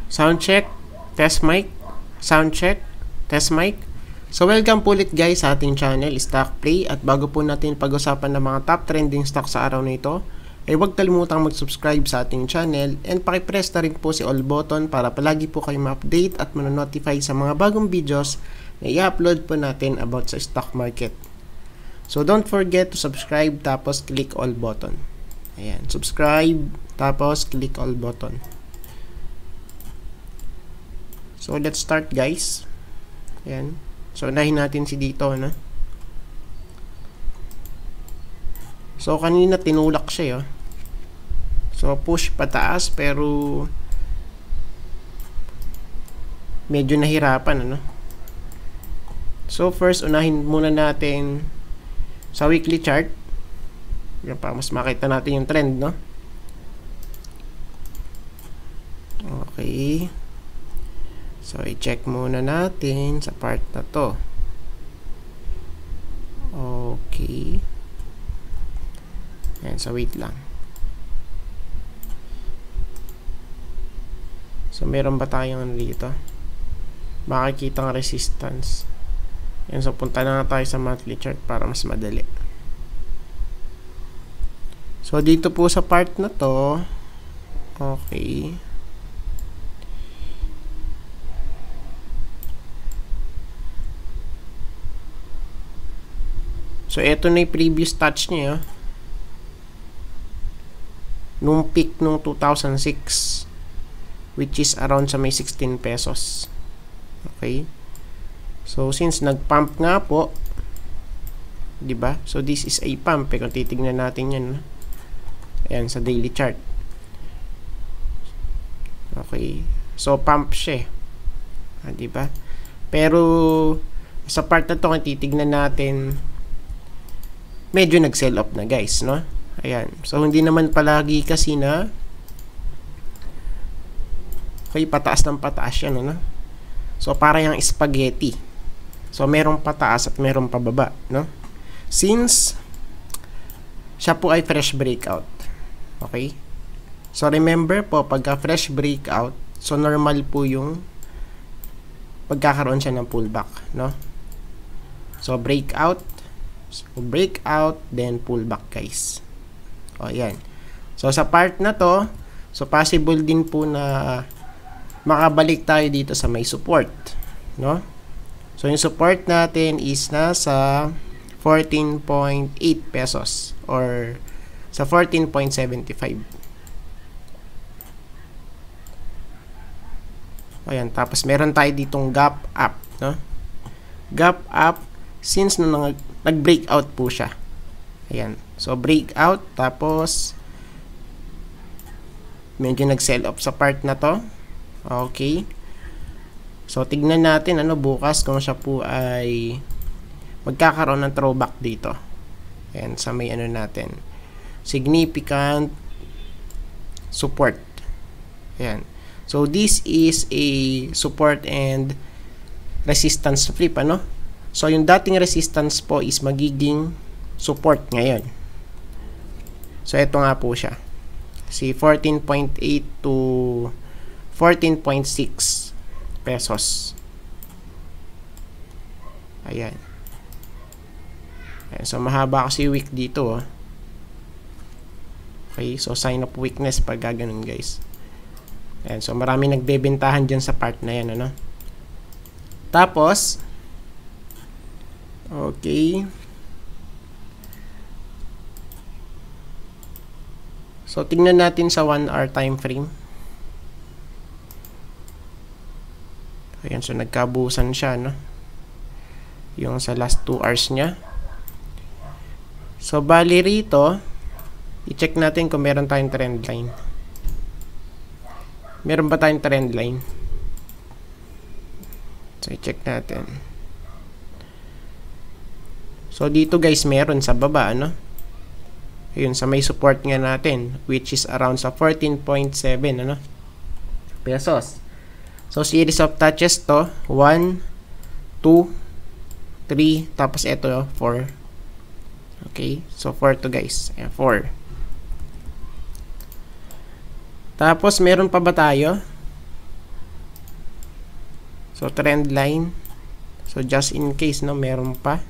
Sound check, test mic, sound check, test mic. So welcome po ulit guys sa ating channel, Stock Play. At bago po natin pag-usapan ng mga top trending stock sa araw na ito, ay huwag kalimutang mag-subscribe sa ating channel and pakipress na rin po si all button para palagi po kayo ma-update at manonotify sa mga bagong videos na i-upload po natin about sa stock market. So don't forget to subscribe tapos click all button. Ayan, subscribe tapos click all button. So let's start guys. Ayan. So unahin natin si dito, no? So kanina tinulak siya, oh. So push pataas pero medyo nahirapan, ano? So first unahin muna natin sa weekly chart. Yan, para mas makita natin yung trend, no? Okay. So, i-check muna natin sa part na to. Okay. Ayan, so wait lang. So, meron ba tayong dito? Makikita ng resistance. Ayan, so punta na tayo sa monthly chart para mas madali. So, dito po sa part na to, okay. So, ito na yung previous touch niya. Nung peak nung 2006, which is around sa may 16 pesos. Okay? So, since nag-pump nga po, diba? So, this is a pump. Kung titignan natin yan. Ayan, sa daily chart. Okay? So, pump siya. Diba? Pero, sa part na to, kung titignan natin, medyo nag-sell off na guys, no? Ayan. So, hindi naman palagi kasi na okay, pataas ng pataas yan, no? So, para yung spaghetti. So, merong pataas at merong pababa, no? Since siya po ay fresh breakout. Okay? So, remember po, pagka fresh breakout, so normal po yung pagkakaroon siya ng pullback, no? So, breakout, then pullback guys. O yan. So sa part na to, so possible din po na makabalik tayo dito sa may support, no? So yung support natin is nasa 14.8 pesos or sa 14.75. Ayan, tapos meron tayo ditong gap up, no? Gap up since nag-breakout po siya. Ayan. So, breakout. Tapos, medyo nag-sell off sa part na to. Okay. So, tignan natin ano bukas kung siya po ay magkakaroon ng throwback dito. Ayan. Sa may ano natin. Significant support. Ayan. So, this is a support and resistance flip, ano? So, yung dating resistance po is magiging support ngayon. So, ito nga po siya. Si 14.8 to 14.6 pesos. Ayan. Ayan. So, mahaba kasi week dito. Oh. Okay. So, sign of weakness pag gaganon guys. Ayan. So, marami nagbebentahan dyan sa part na yan. Ano? Tapos, okay. So, tingnan natin sa 1 hour time frame. Ayan, so nagkabusan siya, no? Yung sa last 2 hours niya. So, bali rito, i-check natin kung meron tayong trend line. Meron ba tayong trend line? So, i-check natin. So, dito guys, meron sa baba, ano? Ayun, sa may support nga natin, which is around sa 14.7, ano? Pesos. So, series of touches to. 1, 2, 3, tapos ito, 4. Okay? So, 4 to guys. Ayan, 4. Tapos, meron pa ba tayo? So, trend line. So, just in case, no, meron pa.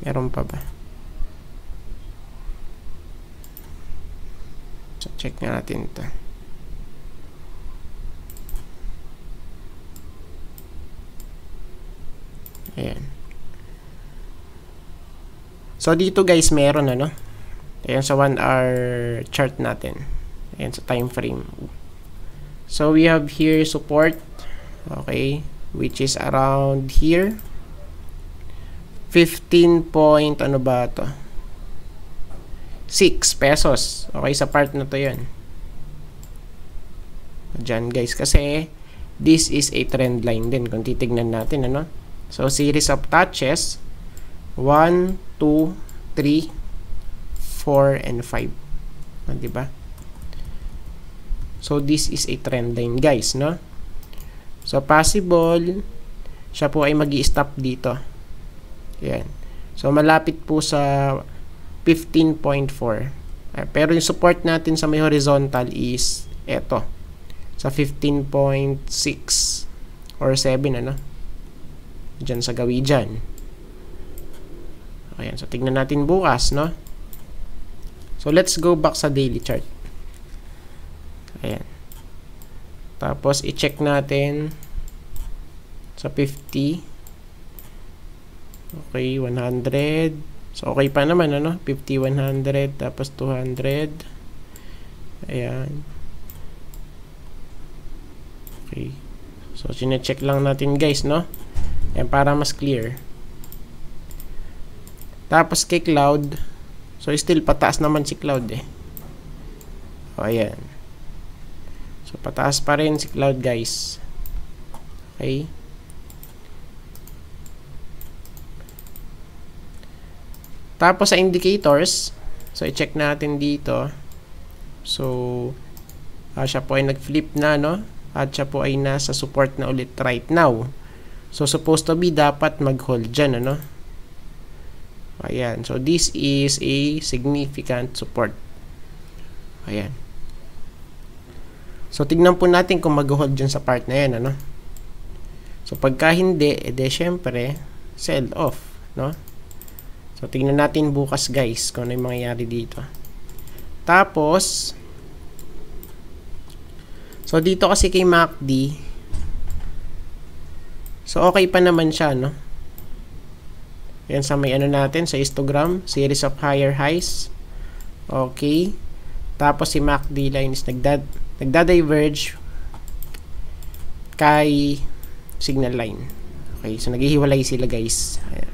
Meron pa ba? So, check nga natin ito. Ayan. So, dito guys, meron ano. Ayan sa 1 hour chart natin. Ayan sa time frame. So, we have here support. Okay. Which is around here. 15 point, ano ba ito? 6 pesos. Okay, sa part na to yun. Diyan guys, kasi this is a trend line din kung titignan natin, ano? So, series of touches 1, 2, 3, 4, and 5. Diba? So, this is a trend line guys, no? So, possible siya po ay magi-stop dito. Yan. So, malapit po sa 15.4. Pero yung support natin sa may horizontal is eto. Sa 15.6 or 7, ano? Diyan sa gawi dyan. Ayan. So, tignan natin bukas, no? So, let's go back sa daily chart. Ayan. Tapos, i-check natin sa 50. Okay, 100. So, okay pa naman, ano? 50, 100, tapos 200. Ayan. Okay. So, sine-check lang natin, guys, no? Ayan, para mas clear. Tapos, kay Cloud. So, still, pataas naman si Cloud, eh. O, ayan. So, pataas pa rin si Cloud, guys. Okay. Tapos sa indicators, so i-check natin dito. So, siya po ay nag-flip na, no? At siya po ay nasa support na ulit right now. So, supposed to be dapat mag-hold dyan, ano? Ayan. So, this is a significant support. Ayan. So, tignan po natin kung mag-hold dyan sa part na yan, ano? So, pagka hindi, edi syempre, sell off, no? So, tingnan natin bukas guys kung ano yung mangyayari dito. Tapos, so dito kasi kay MACD, so okay pa naman siya, no? Yan sa may ano natin, sa histogram, series of higher highs. Okay. Tapos si MACD line is nagda-diverge kay signal line. Okay, so naghihiwalay sila guys. Ayan.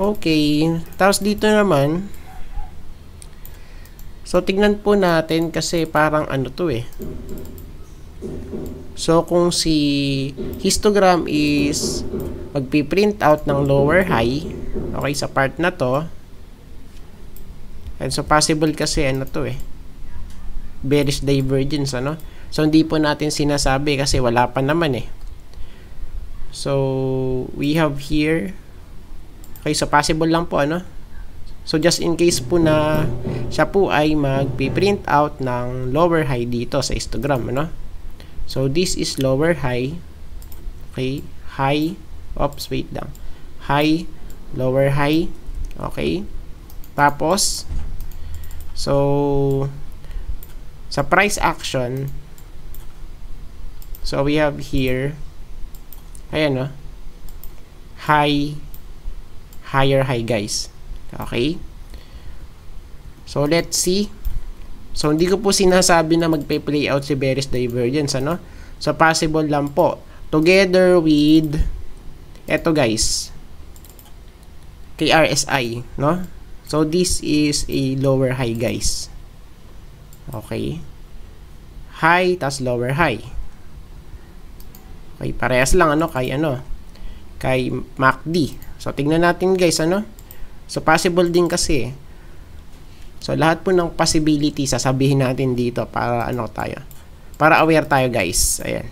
Okay, tapos dito naman, so tignan po natin kasi parang ano to eh. So kung si histogram is magpiprint out ng lower high, okay, sa part na to, and so possible kasi ano to eh, bearish divergence, ano? So hindi po natin sinasabi kasi wala pa naman eh. So we have here, okay, so possible lang po, ano? So, just in case po na siya po ay mag-print out ng lower high dito sa histogram, ano? So, this is lower high. Okay, high. Oops, wait lang. High, lower high. Okay. Tapos, so, sa price action, so, we have here, ayan, no? High, higher high guys. Okay, so let's see. So hindi ko po sinasabi na magpe-play out si bearish divergence, ano? So possible lang po together with eto guys, kay RSI, no? So this is a lower high guys. Okay, high tas lower high. Okay, parehas lang, ano, kay MACD. So tingnan natin guys, ano? So, possible din kasi. So, lahat po ng possibility sasabihin natin dito para ano tayo. Para aware tayo guys. Ayan.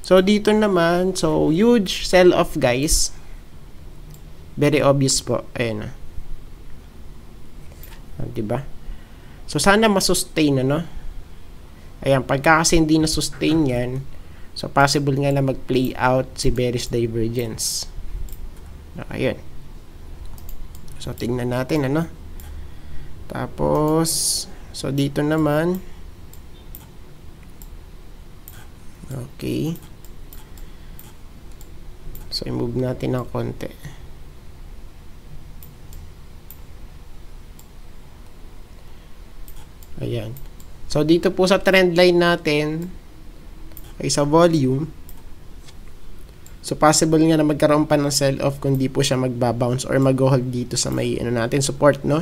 So, dito naman, so, huge sell-off guys. Very obvious po. Ayan. Diba? So, sana masustain, ano? Ayan. Pagka kasi hindi na-sustain yan, So, possible nga na mag-play out si bearish divergence. Ayun. So, tingnan natin, ano? Tapos, so, dito naman, okay. So, i-move natin ng konti. Ayan. So, dito po sa trend line natin, ay sa volume, so, possible nga na magkaroon pa ng sell-off kung di po siya magbabounce or mag-hold dito sa may, ano natin, support, no?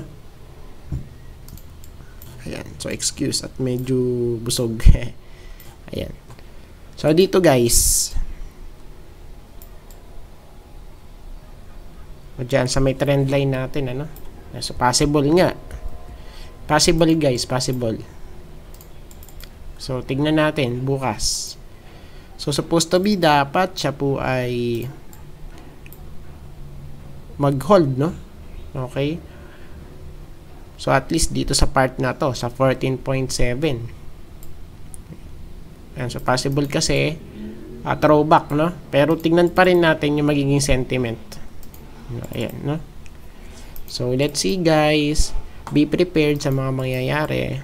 Ayan. So, excuse at medyo busog. Ayan. So, dito guys, o dyan, sa may trend line natin, ano? So, possible nga. Possible guys, possible. So, tignan natin bukas. So, supposed to be dapat siya po ay mag-hold, no? Okay? So, at least dito sa part na to, sa 14.7. Ayan, so, possible kasi throwback, no? Pero tignan pa rin natin yung magiging sentiment. Ayan, no? So, let's see guys. Be prepared sa mga mangyayari.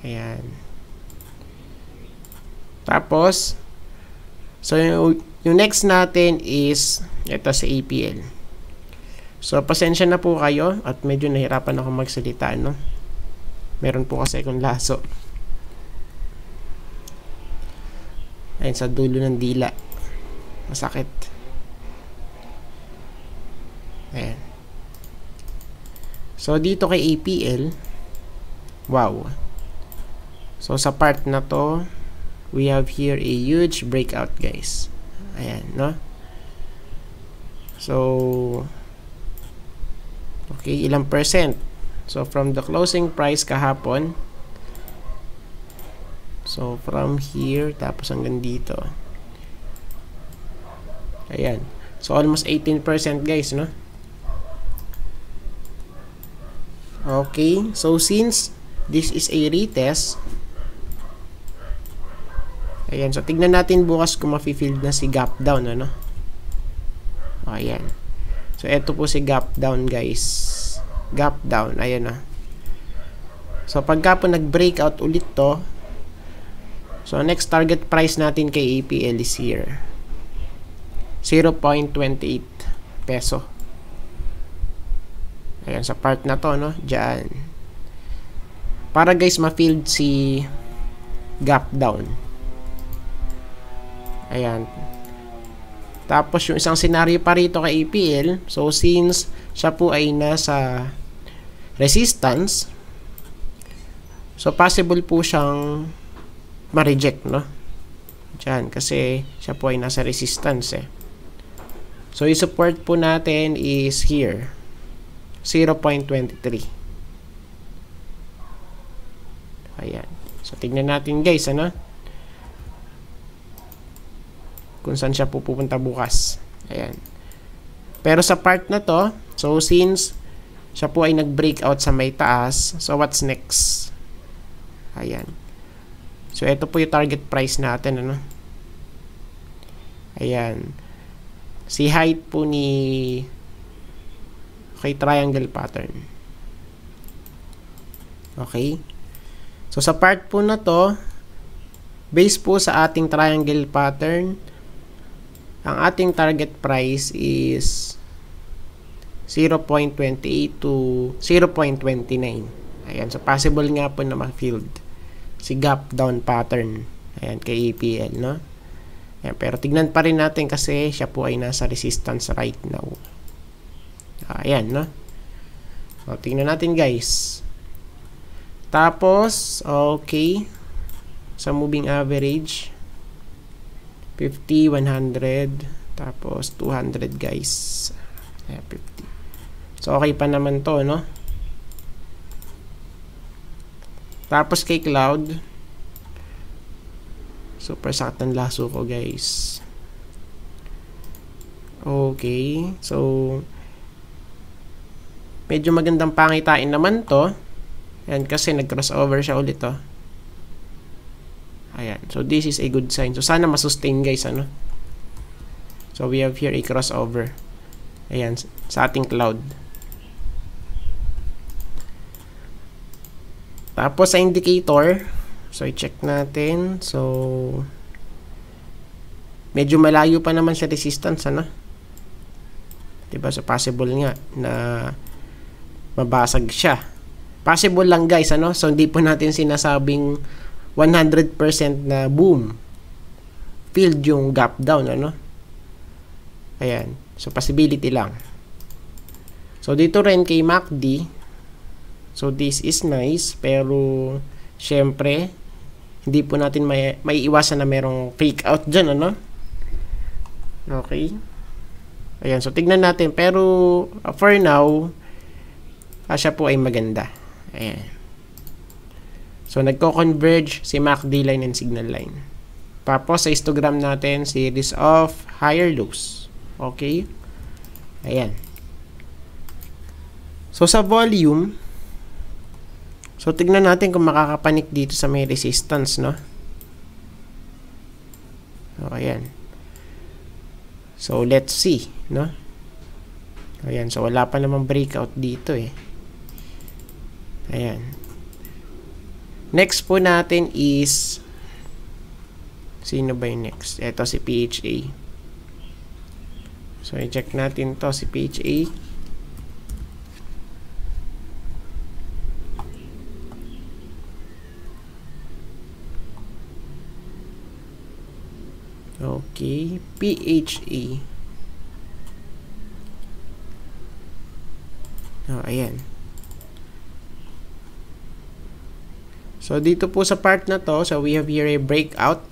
Ayan. Tapos, so yung next natin is ito sa APL. So, pasensya na po kayo at medyo nahirapan ako magsalita, no? Meron po kasi akong laso. Ayan, sa dulo ng dila. Masakit. Ayan. So, dito kay APL, wow. So, sa part na to, we have here a huge breakout, guys. Ayan, no? So, okay, ilang percent? So, from the closing price kahapon, so, from here, tapos hanggang dito. Ayan. So, almost 18%, guys, no? Okay, so since this is a retest, ayan, so tignan natin bukas kung ma-fill na si gap down, ano? Ayan. So, eto po si gap down, guys. Gap down, ayan na. So, pagka po nag-breakout ulit to, so, next target price natin kay APL is here. 0.28 peso. Ayan, sa part na to, no? Diyan. Para guys, ma-fill si gap down. Ayan. Tapos, yung isang scenario pa rito kay APL, so since siya po ay nasa resistance, so possible po siyang ma-reject, no? Diyan, kasi siya po ay nasa resistance, eh. So, yung support po natin is here. 0.23. Ayan. So, tignan natin guys, ano? Kung saan siya pupunta bukas. Ayan. Pero sa part na to, so since siya po ay nag-breakout sa may taas, so what's next? Ayan. So, ito po yung target price natin, ano? Ayan. Si height po ni okay, triangle pattern. Okay. So, sa part po na to, based po sa ating triangle pattern, ang ating target price is 0.28 to 0.29. Ayan. So, possible nga po na ma-filled si gap down pattern. Ayan, kay APL, no? Ayan, pero tignan pa rin natin kasi siya po ay nasa resistance right now. Ayan, no? So, tingnan natin, guys. Tapos, okay. Sa moving average, 50, 100, tapos 200, guys. Ayan, 50. So, okay pa naman to, no? Tapos, kay Cloud, super sakit ng laso ko, guys. Okay. So, medyo magandang pangitain naman to. Ayan, kasi nag-crossover siya ulit, oh. Ayan. So, this is a good sign. So, sana masustain guys, ano. So, we have here a crossover. Ayan, sa ating cloud. Tapos, sa indicator, so, i-check natin. So, medyo malayo pa naman sa resistance, ano. Diba? So, possible nga na mabasag siya. Possible lang guys, ano. So, hindi po natin sinasabing 100% na boom. Filled yung gap down, ano. Ayan. So, possibility lang. So, dito rin kay MACD. So, this is nice. Pero, syempre, hindi po natin may iwasan na merong fake out dyan, ano. Okay. Ayan. So, tignan natin. Pero, for now, siya po ay maganda. Ayan. So, nagko-converge si MACD line and signal line. Tapos, sa histogram natin, series of higher lows. Okay? Ayan. So, sa volume, so, tignan natin kung makakapanik dito sa may resistance, no? So, ayan. So, let's see, no? Ayan. So, wala pa namang breakout dito, eh. Ayan. Next po natin is, sino ba yung next? Ito si PHA. So, i-check natin to si PHA. Okay, PHA. Oh, ayan. So, dito po sa part na to, so we have here a breakout,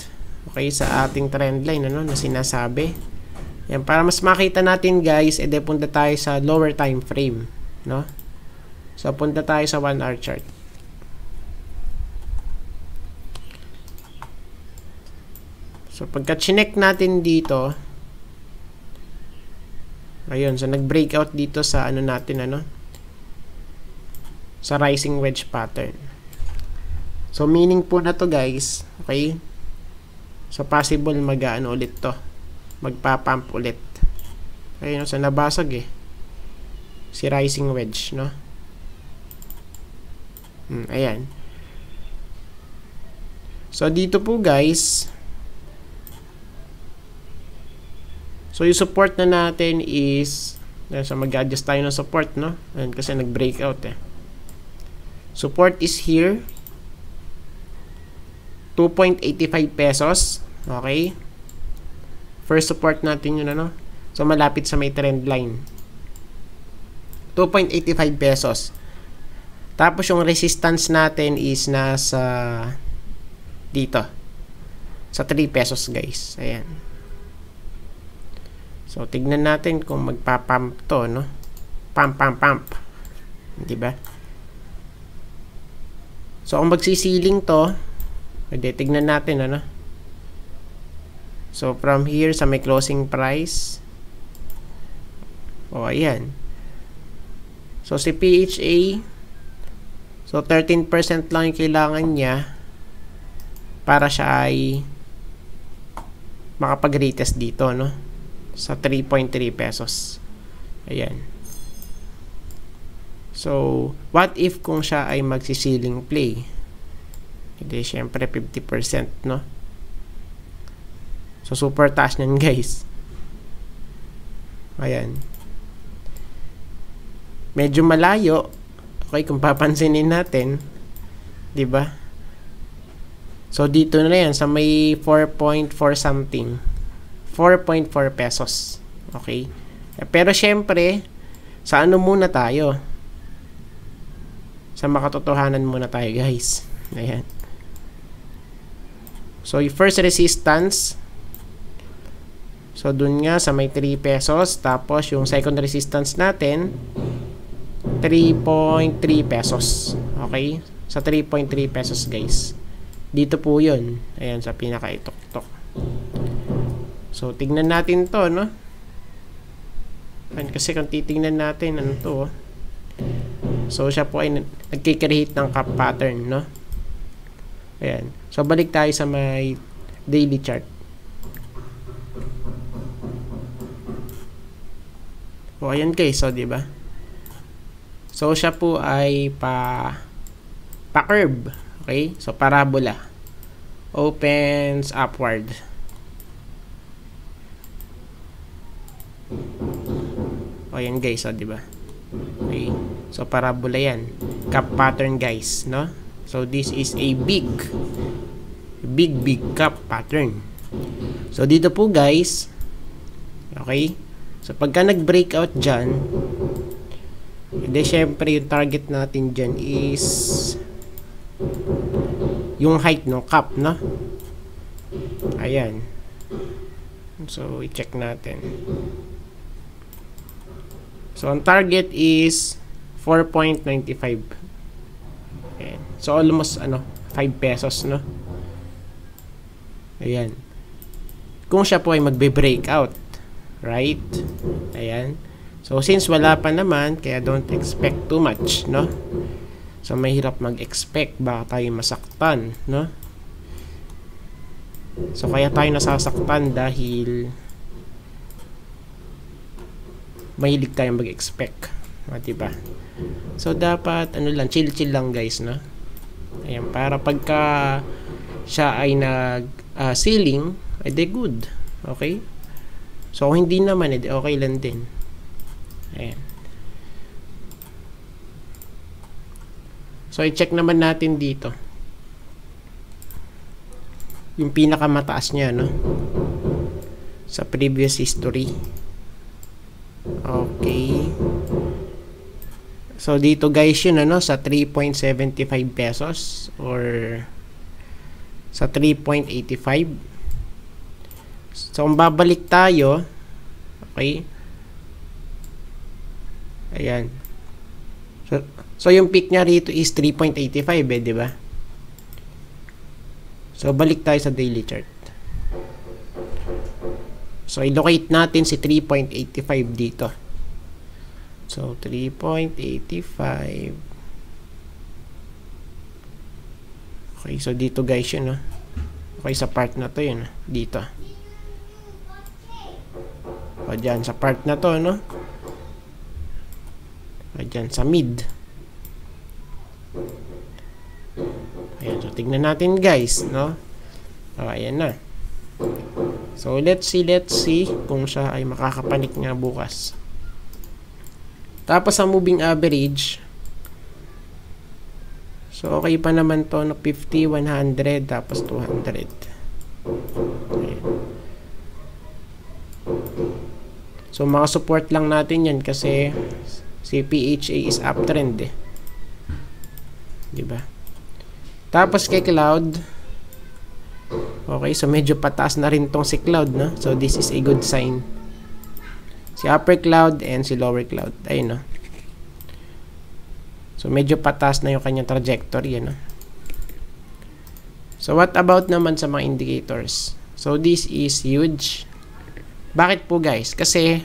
okay, sa ating trend line, ano, na sinasabi. Yan, para mas makita natin, guys, edi punta tayo sa lower time frame, no? So, punta tayo sa 1 hour chart. So, pagka chinek natin dito, ayun, so nag-breakout dito sa ano natin, ano? Sa rising wedge pattern. So, meaning po na to guys, okay? So, possible mag-ano ulit to. Magpa-pump ulit. Ayun, so nabasag eh. Si rising wedge, no? Ayan. So, dito po guys, so, yung support na natin is, so mag-adjust tayo ng support, no? Ayan, kasi nag-breakout eh. Support is here. 2.85 pesos. Okay. First support natin yun, ano? So, malapit sa may trend line. 2.85 pesos. Tapos, yung resistance natin is nasa dito. Sa 3 pesos, guys. Ayan. So, tignan natin kung magpa-pump to, no? Pump. Diba? So, kung magsisiling to, pwede, tignan natin, ano? So, from here, sa may closing price. O, ayan. So, si PHA, so, 13% lang yung kailangan niya para siya ay makapag-retest dito, no? Sa 3.3 pesos. Ayan. So, what if kung siya ay magsisiling play? Hindi, syempre 50%, no? So, super taas nyan, guys. Ayan. Medyo malayo. Okay, kung papansinin natin. Diba? So, dito na yan. Sa may 4.4 something. 4.4 pesos. Okay? Pero, syempre, sa ano muna tayo? Sa makatotohanan muna tayo, guys. Ayan. So, yung first resistance, so, dun nga sa may 3 pesos. Tapos, yung second resistance natin, 3.3 pesos. Okay? Sa 3.3 pesos, guys. Dito po yun. Ayan, sa pinaka-itok-tok. So, tignan natin to, no? Ayan, kasi kung titignan natin, ano to, oh. So, siya po ay nagkikreate ng cap pattern, no? Ayan. So, balik tayo sa may daily chart. O, ayan guys. So, diba? So, siya po ay pa-curve. Okay? So, parabola. Opens upward. O, ayan guys. So, diba? Okay? So, parabola yan. Cap pattern guys. No? So, this is a big cap pattern. So, dito po guys, okay, so pagka nag-breakout dyan, hindi, syempre yung target natin dyan is yung height ng cap, no? Ayan. So, i-check natin. So, ang target is 4.95. Ayan. So, almost, 5 pesos, no? Ayan. Kung siya po ay magbe-breakout. Right? Ayan. So, since wala pa naman, kaya don't expect too much, no? So, mahirap mag-expect. Baka tayo masaktan, no? So, kaya tayo nasasaktan dahil mahilig tayong mag-expect. Diba? So, dapat, chill-chill lang guys, no? Ayan, para pagka siya ay nag-ceiling, edi good. Okay? So, kung hindi naman, edi okay lang din. Ayan. So, i-check naman natin dito. Yung pinakamataas niya, no? Sa previous history. Okay. So, dito guys yun, sa 3.75 pesos or sa 3.85. So, kung babalik tayo, okay, ayan. So yung peak niya rito is 3.85 di ba? So, balik tayo sa daily chart. So, i-locate natin si 3.85 dito. So, 3.85. Okay, so dito guys yun, no? Okay, sa part na to yun, dito. O, dyan, sa part na to, no? O, dyan, sa mid. Ayan, so tignan natin guys, no? O, ayan na. So, let's see kung siya ay makakapanik nga bukas. Tapos sa moving average, so okay pa naman to, no? 50, 100, tapos 200. Ayan. So mga support lang natin yan kasi si PHA is uptrend, diba? Tapos kay Cloud, okay, so medyo pataas na rin tong si Cloud, no? So this is a good sign. Si upper cloud and si lower cloud. Ayun, no? So, medyo patas na yung kanyang trajectory, no? So, what about naman sa mga indicators? So, this is huge. Bakit po, guys? Kasi,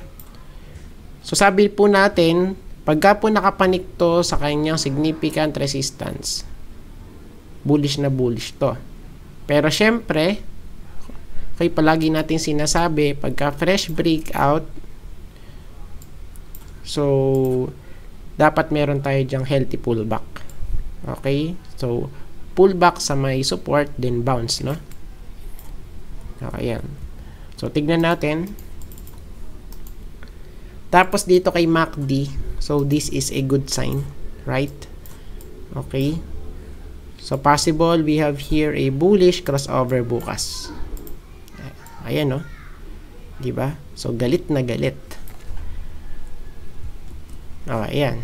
so sabi po natin, pagka po nakapanik to sa kanyang significant resistance, bullish na bullish to. Pero, syempre, okay, palagi natin sinasabi, pagka fresh breakout, so, dapat meron tayo dyang healthy pullback. Okay? So, pullback sa may support, then bounce, no? Okay, yan. So, tignan natin. Tapos, dito kay MACD, so, this is a good sign. Right? Okay? So, possible, we have here a bullish crossover bukas. Ayan, no? Diba? So, galit na galit. Okay, ayan.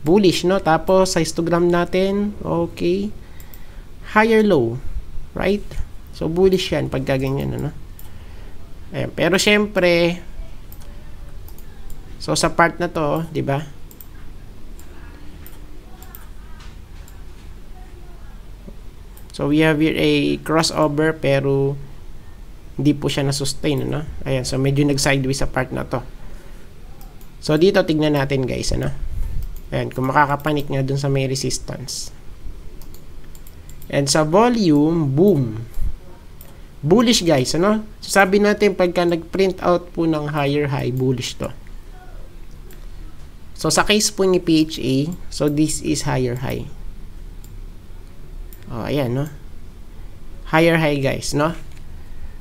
Bullish, no? Tapos, sa histogram natin, okay. Higher low. Right? So, bullish yan pag gaganyan, ano? Ayan. Pero, syempre, so, sa part na to, di ba? So, we have here a crossover, pero, hindi po siya na-sustain, ano? Ayan. So, medyo nag-sideways sa part na to. So, dito, tignan natin, guys, ano? Ayan, kung makakapanik nga dun sa may resistance. And sa volume, boom. Bullish guys, ano? So, sabi natin pagka nag-print out po ng higher high, bullish to. So, sa case po ni PHA, so this is higher high. Oh, ayan, no? Higher high guys, no?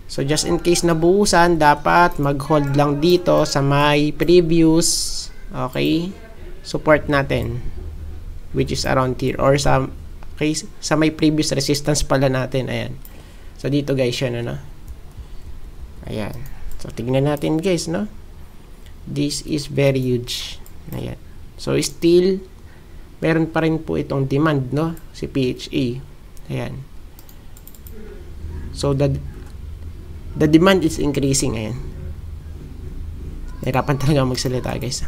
So, just in case nabuhusan, dapat mag-hold lang dito sa may previous, okay, support natin. Which is around here. Or sa case, sa may previous resistance pala natin, ayan. So, dito guys yun, ano? Ayan. So, tignan natin guys, no? This is very huge. Ayan. So, still, meron pa rin po itong demand, no? Si PHA. Ayan. So, the demand is increasing, ayan. Nahirapan talaga magsalita, guys.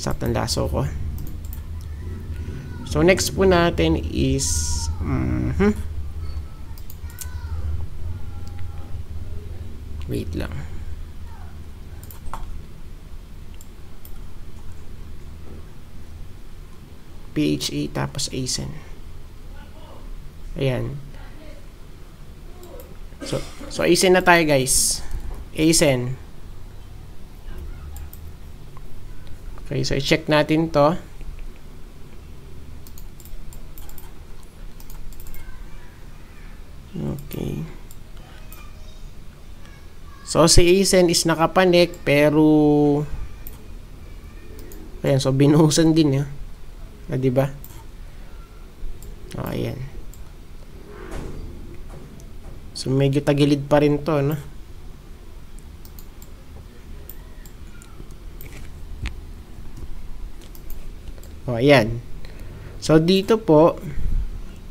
Sakto ang laso ko. So, next po natin is wait lang. PHA tapos ASEN. Ayan. So ASEN na tayo guys. ASEN. Okay, so i-check natin to. Okay. So, si ASEN is nakapanik, pero ayan, so binuhusan din yun. Ah, diba? O, ayan. So, medyo tagilid pa rin to, no? O, ayan. So, dito po,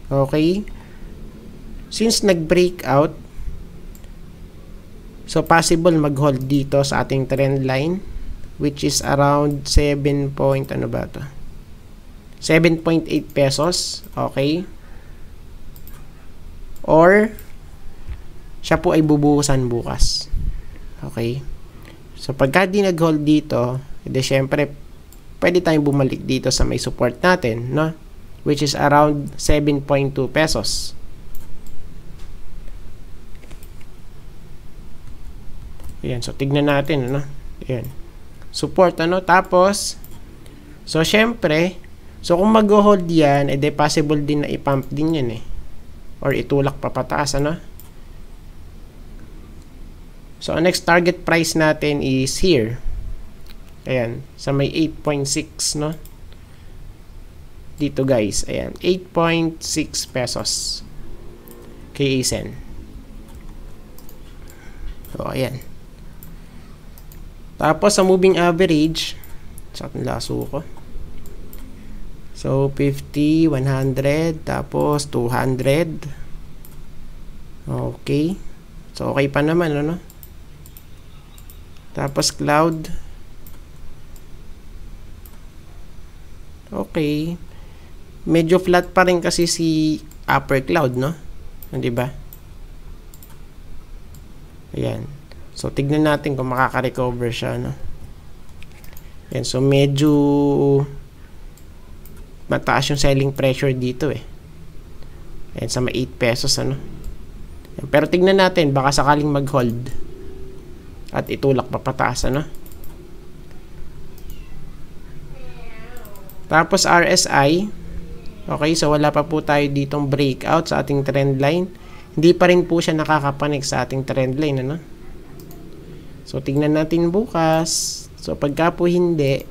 okay, since nag-breakout, so possible mag-hold dito sa ating trend line, which is around 7 point, ano ba to? 7.8 pesos, okay? Or, siya po ay bubuhusan bukas. Okay? So, pagka di nag-hold dito, edi syempre, pwede tayong bumalik dito sa may support natin, no? Which is around 7.2 pesos. Ayan, so tignan natin, ano? Ayan. Support, ano? Tapos, so syempre, so kung mag-hold yan, edi possible din na i-pump din yan, eh. Or itulak pa pataas, ano? So, ang next target price natin is here. Ayan, sa may 8.6, no? Dito, guys. Ayan, 8.6 pesos. Kay ASEN. So, ayan. Tapos, sa moving average, sa ating laso ko. So, 50, 100, tapos 200. Okay. So, okay pa naman, ano? Tapos, cloud. Okay. Medyo flat pa rin kasi si upper cloud, no? Hindi ba? Ayan. So, tignan natin kung makaka-recover siya, no? Ayan. So, medyo mataas yung selling pressure dito, eh. Ayan, sa may 8 pesos, ano? Ayan. Pero tignan natin, baka sakaling mag-hold at itulak pa pataas, ano? Tapos, RSI. Okay, so wala pa po tayo ditong breakout sa ating trend line. Hindi pa rin po siya nakakapanik sa ating trend line, ano? So, tignan natin bukas. So, pagka po hindi,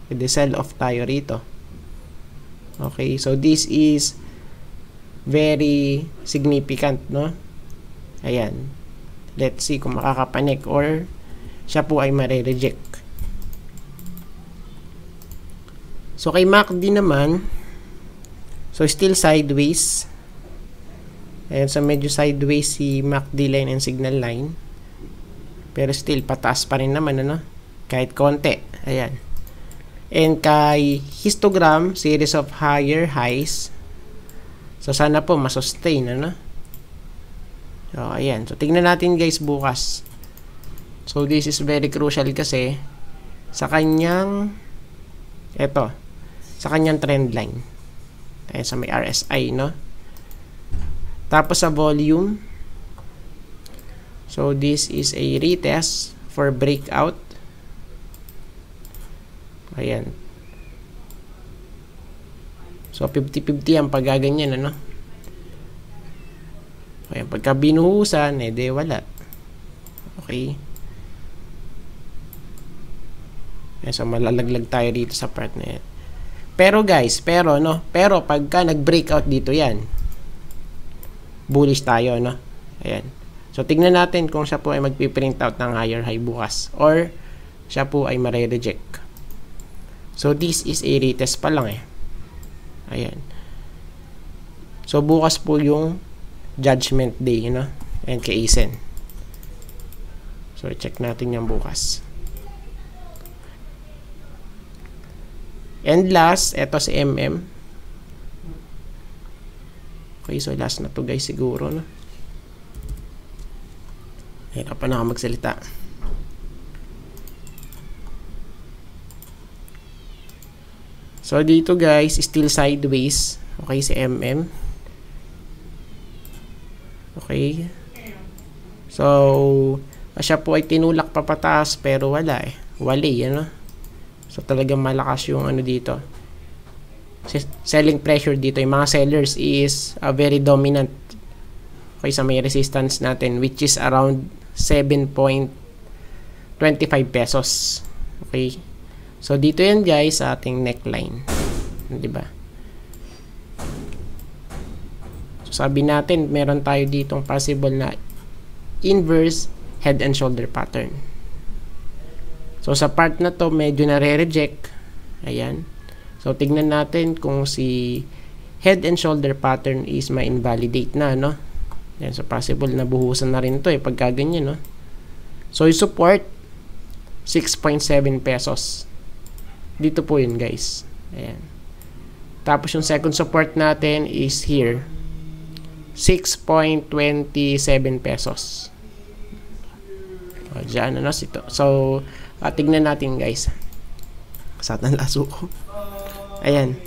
edi sell off tayo rito. Okay, so this is very significant, no? Ayan. Let's see kung makakapanik or siya po ay mare-reject. So, kay MACD naman, so still sideways. Ayan, so medyo sideways si MACD line and signal line. Pero still, pataas pa rin naman, ano? Kahit konti. Ayan. And kay histogram, series of higher highs. So, sana po masustain, ano? So, ayan. So, tignan natin guys bukas. So, this is very crucial kasi sa kanyang sa kanyang trend line. Ayan, sa may RSI, no? Tapos sa volume, so this is a retest for breakout. Ayan. So 50-50 ang paggaganyan, ano? Ayan, pagka binuhusan, de wala. Okay. Ayan, so malalaglag tayo dito sa part na yan. Pero guys, pero pagka nag-breakout dito yan, bullish tayo, no? Ayan. So, tignan natin kung siya po ay magpiprint out ng higher high bukas or siya po ay mare-reject. So, this is a retest pa lang eh. Ayan. So, bukas po yung judgment day, you know? And kay Asen. So, check natin yung bukas. And last, eto si MM. Okay, so last na to guys siguro, no? Hirapan na ako magsalita. So, dito guys, still sideways. Okay, si MM. Okay. So, siya po ay tinulak pa pataas pero wala eh. Wali, ano? So, talagang malakas yung ano dito. Selling pressure dito. Yung mga sellers is very dominant. Okay, sa may resistance natin which is around 7.25 pesos. Okay. So, dito yan guys sa ating neckline. Diba? So, sabi natin, meron tayo ditong possible na inverse head and shoulder pattern. So, sa part na to, medyo nare-reject. Ayan. So, tignan natin kung si head and shoulder pattern is ma-invalidate na, no? Ayan. So, possible na buhusan na rin to eh, pagka ganyan, no? So, yung support, 6.7 pesos. Dito po yun, guys. Ayan. Tapos, yung second support natin is here. 6.27 pesos. O, dyan, ano? So, tignan natin guys. Satan laso ko. Ayan.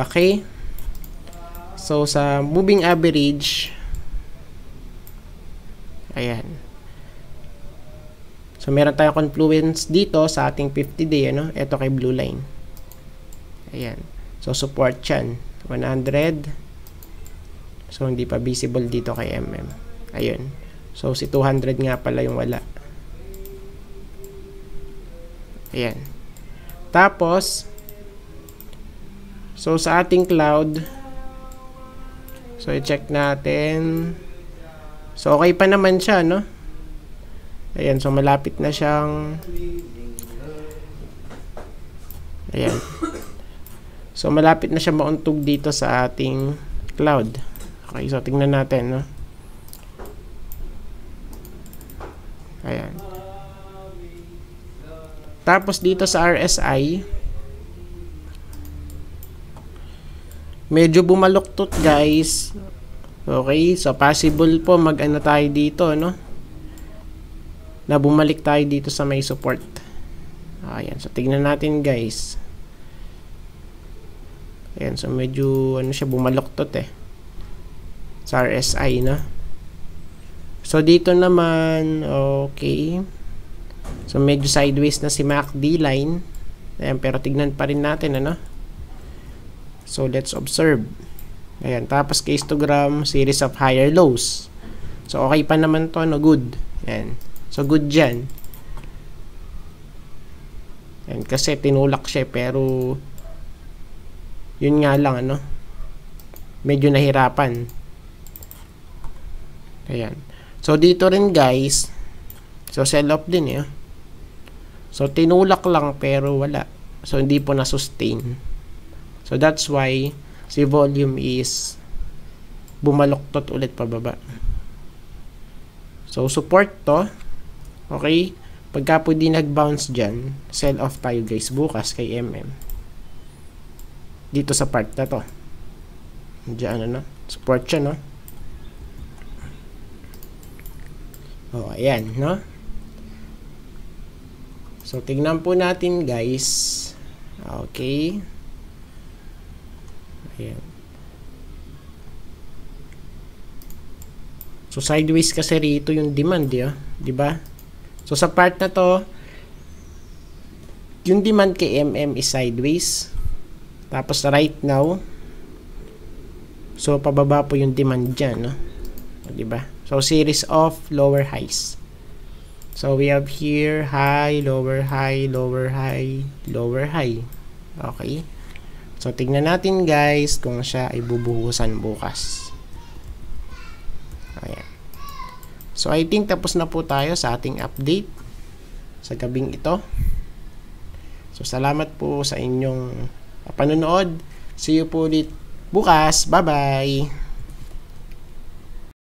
Okay. So, sa moving average, ayan. So, meron tayong confluence dito sa ating 50-day, ano? Ito kay blue line. Ayan. So, support yan. 100. So, hindi pa visible dito kay MM. Ayun. So, si 200 nga pala yung wala. Ayan. Tapos, so sa ating cloud, so i-check natin. So, okay pa naman siya, no? Ayan, so malapit na siyang ayan. So, malapit na siya mauntog dito sa ating cloud. Okay, so tingnan natin, no? Ayan. Tapos dito sa RSI, medyo bumaluktot guys. Okay, so possible po mag-ano tayo dito, no? Na bumalik tayo dito sa may support. Ayan, so tignan natin guys. Ayan, so medyo ano siya, bumaluktot eh. Sa RSI, no? So dito naman, okay. So, medyo sideways na si MACD line. Ayan, pero tignan pa rin natin, ano? So, let's observe. Ayan, tapos kay histogram, series of higher lows. So, okay pa naman to, no? Good. Ayan. So, good dyan. Ayan, kasi tinulak siya, pero yun nga lang, ano? Medyo nahirapan. Ayan. So, dito rin, guys, so, sell off din, eh. So, tinulak lang pero wala. So, hindi po na-sustain. So, that's why si volume is bumaluktot ulit pababa. So, support to. Okay? Pagka po di nag-bounce dyan, sell off tayo guys bukas kay MM. Dito sa part na to. Diyan, ano? Support siya, no? Oh, ayan, no? So, tignan po natin, guys. Okay. Ayan. So, sideways kasi rito yung demand, di ba? So, sa part na to, yung demand kay is sideways. Tapos, right now, so, pababa po yung demand dyan, no? Di ba? So, series of lower highs. So, we have here, high, lower high, lower high, lower high. Okay? So, tignan natin, guys, kung siya ay bubuhusan bukas. Ayan. So, I think tapos na po tayo sa ating update sa gabing ito. So, salamat po sa inyong panonood. See you po ulit bukas. Bye-bye!